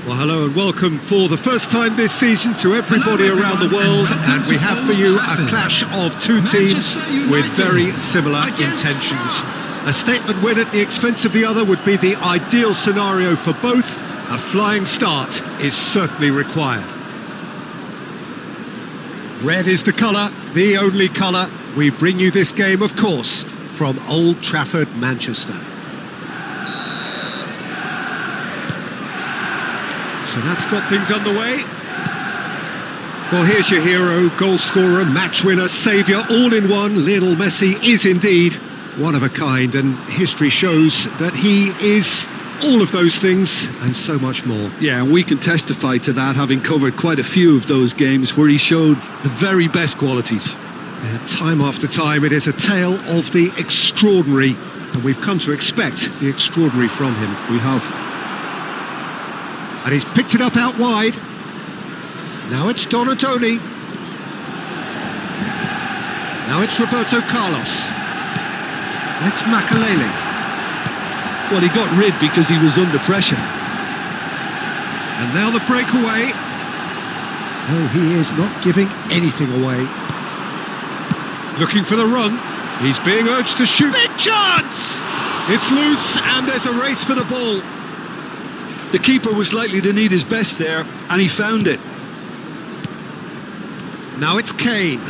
Well, hello and welcome for the first time this season to everybody around the world, and we have for you a clash of two teams with very similar intentions. A statement win at the expense of the other would be the ideal scenario for both. A flying start is certainly required. Red is the colour, the only colour. We bring you this game, of course, from Old Trafford, Manchester. So that's got things underway. Well, here's your hero, goal scorer, match winner, saviour, all in one. Lionel Messi is indeed one of a kind, and history shows that he is all of those things and so much more. Yeah, and we can testify to that, having covered quite a few of those games where he showed the very best qualities. Time after time, it is a tale of the extraordinary, and we've come to expect the extraordinary from him. We have. And he's picked it up out wide. Now it's Donatoni. Now it's Roberto Carlos. And it's Makalele. Well, he got rid because he was under pressure. And now the breakaway. Oh, he is not giving anything away. Looking for the run. He's being urged to shoot. Big chance! It's loose and there's a race for the ball. The keeper was likely to need his best there, and he found it. Now it's Kane.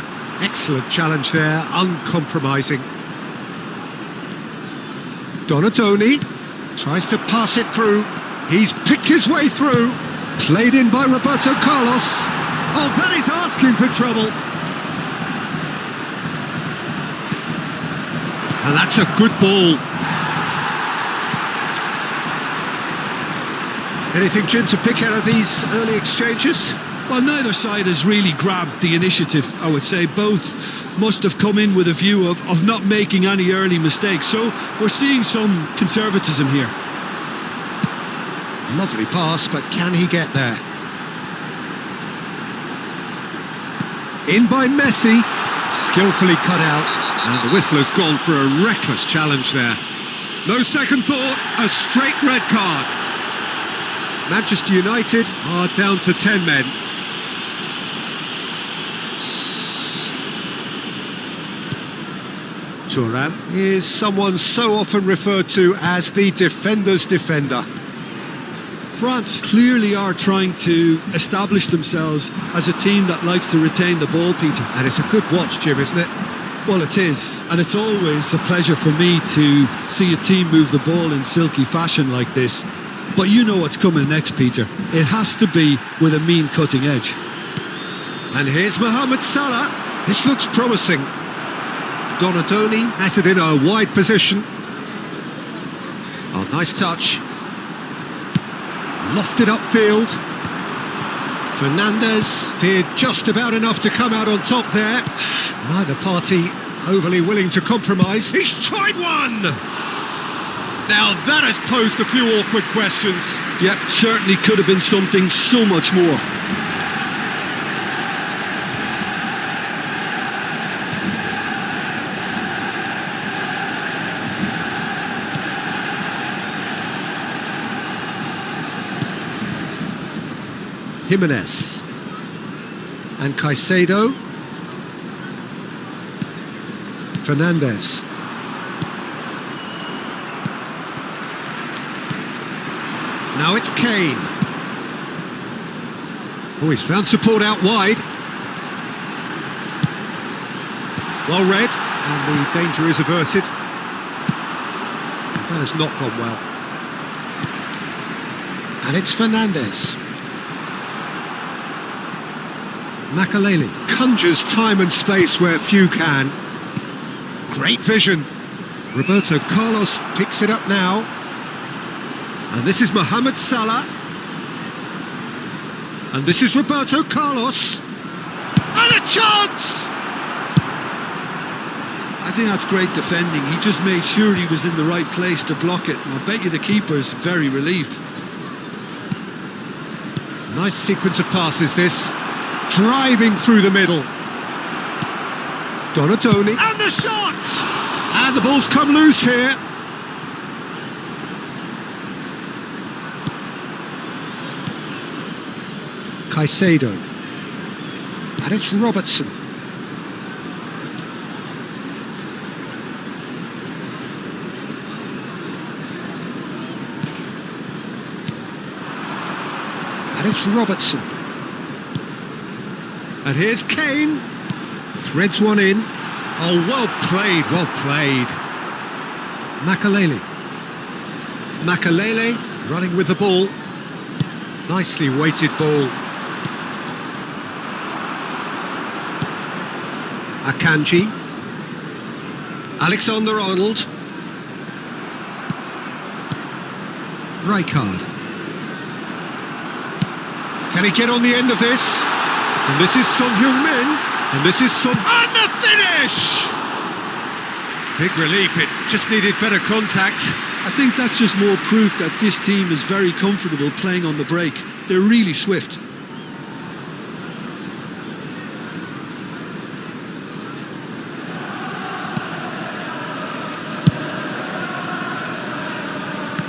Excellent challenge there, uncompromising. Donatoni tries to pass it through. He's picked his way through. Played in by Roberto Carlos. Oh, that is asking for trouble. And that's a good ball. Anything, Jim, to pick out of these early exchanges? Well, neither side has really grabbed the initiative, I would say. Both must have come in with a view of not making any early mistakes. So we're seeing some conservatism here. Lovely pass, but can he get there? In by Messi. Skillfully cut out. And the whistler's gone for a reckless challenge there. No second thought, a straight red card. Manchester United are down to 10 men. Thuram is someone so often referred to as the defender's defender. France clearly are trying to establish themselves as a team that likes to retain the ball, Peter. And it's a good watch, Jim, isn't it? Well, it is, and it's always a pleasure for me to see a team move the ball in silky fashion like this. But you know what's coming next, Peter. It has to be with a mean cutting edge. And here's Mohamed Salah. This looks promising. Donatoni has it in a wide position. Oh, nice touch. Lofted upfield. Fernandez did just about enough to come out on top there. Neither party overly willing to compromise. He's tried one! Now that has posed a few awkward questions. Yep, certainly could have been something so much more. Jimenez. And Caicedo. Fernandez. Now it's Kane. Oh, he's found support out wide. Well read, and the danger is averted. That has not gone well. And it's Fernandez. Makalele conjures time and space where few can. Great vision. Roberto Carlos picks it up now. And this is Mohamed Salah. And this is Roberto Carlos. And a chance! I think that's great defending. He just made sure he was in the right place to block it. And I bet you the keeper's very relieved. Nice sequence of passes this. Driving through the middle. Donatoni. And the shot! And the ball's come loose here. Caicedo. And it's Robertson. And it's Robertson. And here's Kane. Threads one in. Oh, well played, well played. Makalele. Makalele running with the ball. Nicely weighted ball. Akanji. Alexander-Arnold. Rijkaard. Can he get on the end of this? And this is Son Heung-min. And this is Son... And the finish! Big relief, it just needed better contact. I think that's just more proof that this team is very comfortable playing on the break. They're really swift.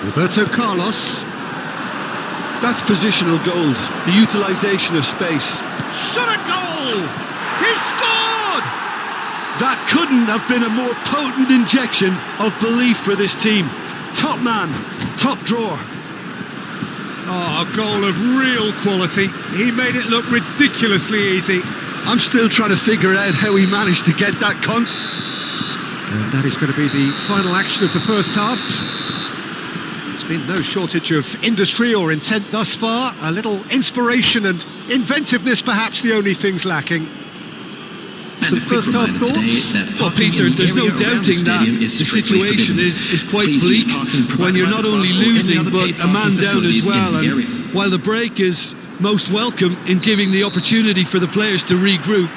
Roberto Carlos. That's positional gold, the utilisation of space. Shot a goal! He scored! That couldn't have been a more potent injection of belief for this team. Top man, top drawer. Oh, a goal of real quality. He made it look ridiculously easy. I'm still trying to figure out how he managed to get that cunt. And that is going to be the final action of the first half. There's been no shortage of industry or intent thus far. A little inspiration and inventiveness, perhaps the only things lacking. Some first half thoughts? Well, Peter, there's no doubting that the situation is quite bleak when you're not only losing but a man down as well. And while the break is most welcome in giving the opportunity for the players to regroup,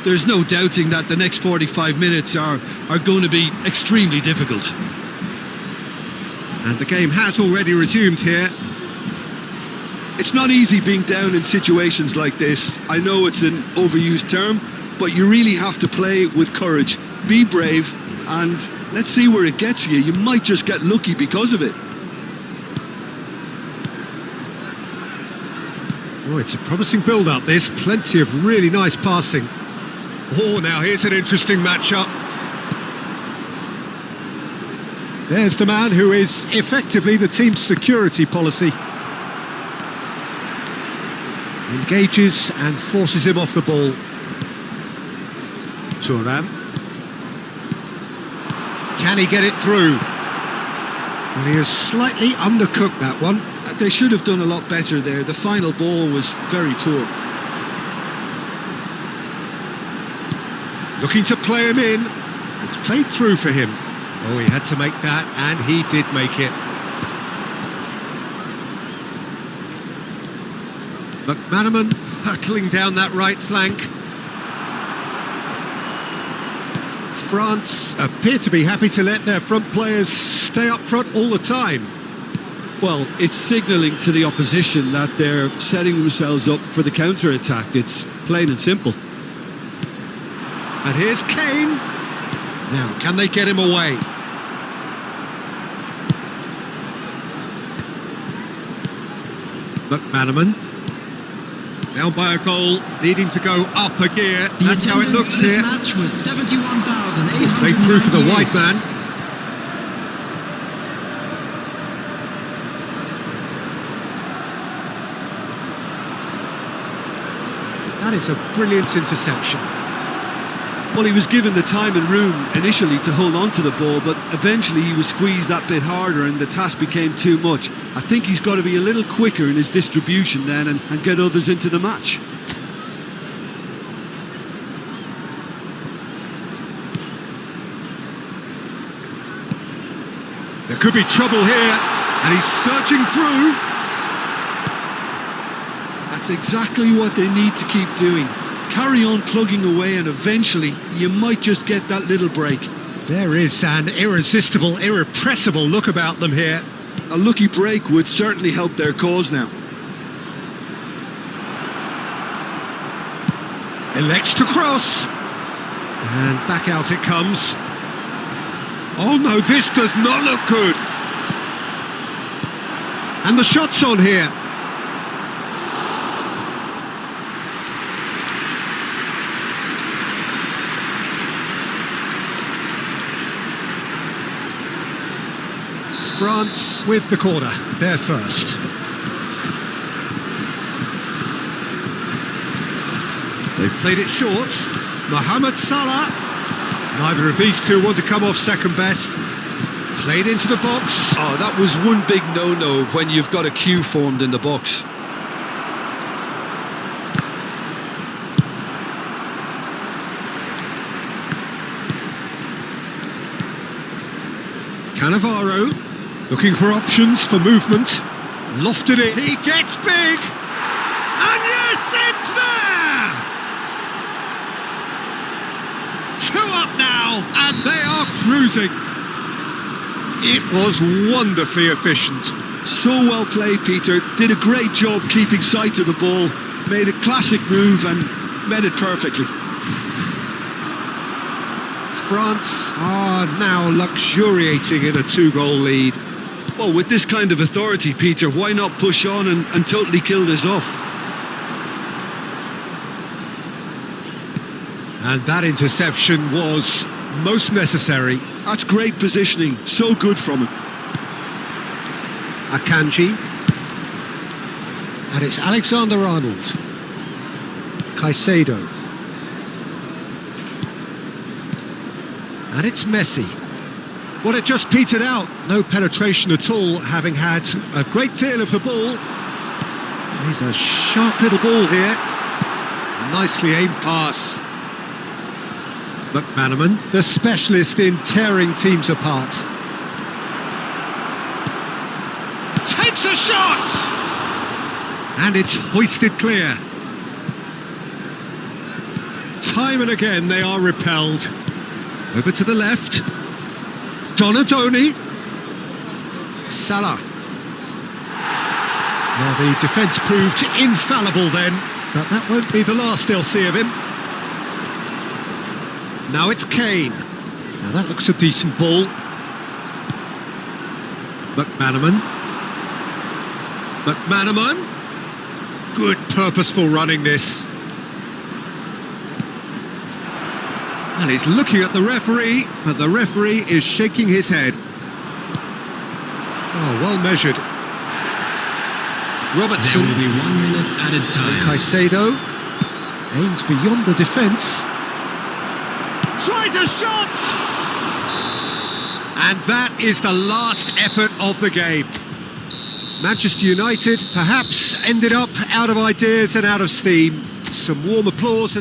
there's no doubting that the next 45 minutes are going to be extremely difficult. And the game has already resumed here. It's not easy being down in situations like this. I know it's an overused term, but you really have to play with courage. Be brave, and let's see where it gets you. You might just get lucky because of it. Oh, it's a promising build-up, this. Plenty of really nice passing. Oh, now here's an interesting matchup. There's the man who is effectively the team's security policy. Engages and forces him off the ball. Thuram. Can he get it through? Well, he has slightly undercooked that one. They should have done a lot better there. The final ball was very poor. Looking to play him in. It's played through for him. Oh, he had to make that, and he did make it. McManaman hurtling down that right flank. France appear to be happy to let their front players stay up front all the time. Well, it's signalling to the opposition that they're setting themselves up for the counter-attack. It's plain and simple. And here's Kane. Now, can they get him away? McManaman. Down by a goal, needing to go up a gear. That's how it looks here. Match was 71,800. Played through for the white man. That is a brilliant interception. Well, he was given the time and room initially to hold on to the ball, but eventually he was squeezed that bit harder and the task became too much. I think he's got to be a little quicker in his distribution then and get others into the match. There could be trouble here, and he's searching through. That's exactly what they need to keep doing. Carry on plugging away and eventually you might just get that little break. There is an irresistible, irrepressible look about them here. A lucky break would certainly help their cause now. Elects to cross. And back out it comes. Oh no, this does not look good. And the shot's on here. France with the corner, they're first. They've played it short. Mohamed Salah. Neither of these two want to come off second best. Played into the box. Oh, that was one big no-no when you've got a queue formed in the box. Cannavaro. Looking for options for movement. Lofted it. He gets big. And yes, it's there! 2 up now, and they are cruising. It was wonderfully efficient. So well played, Peter. Did a great job keeping sight of the ball. Made a classic move and met it perfectly. France are now luxuriating in a 2-goal lead. Well, with this kind of authority, Peter, why not push on and totally kill this off? And that interception was most necessary. That's great positioning, so good from him. Akanji. And it's Alexander-Arnold. Caicedo. And it's Messi. Well, it just petered out. No penetration at all, having had a great deal of the ball. He's a sharp little ball here. Nicely aimed pass. McManaman, the specialist in tearing teams apart. Takes a shot! And it's hoisted clear. Time and again they are repelled. Over to the left. Donadoni. Salah. Well, the defence proved infallible then, but that won't be the last they'll see of him. Now it's Kane. Now that looks a decent ball. McManaman. McManaman. Good purposeful running this. And he's looking at the referee, but the referee is shaking his head. Oh, well measured. Robertson. There will be 1 minute added time. Caicedo aims beyond the defence. Tries a shot! And that is the last effort of the game. Manchester United perhaps ended up out of ideas and out of steam. Some warm applause.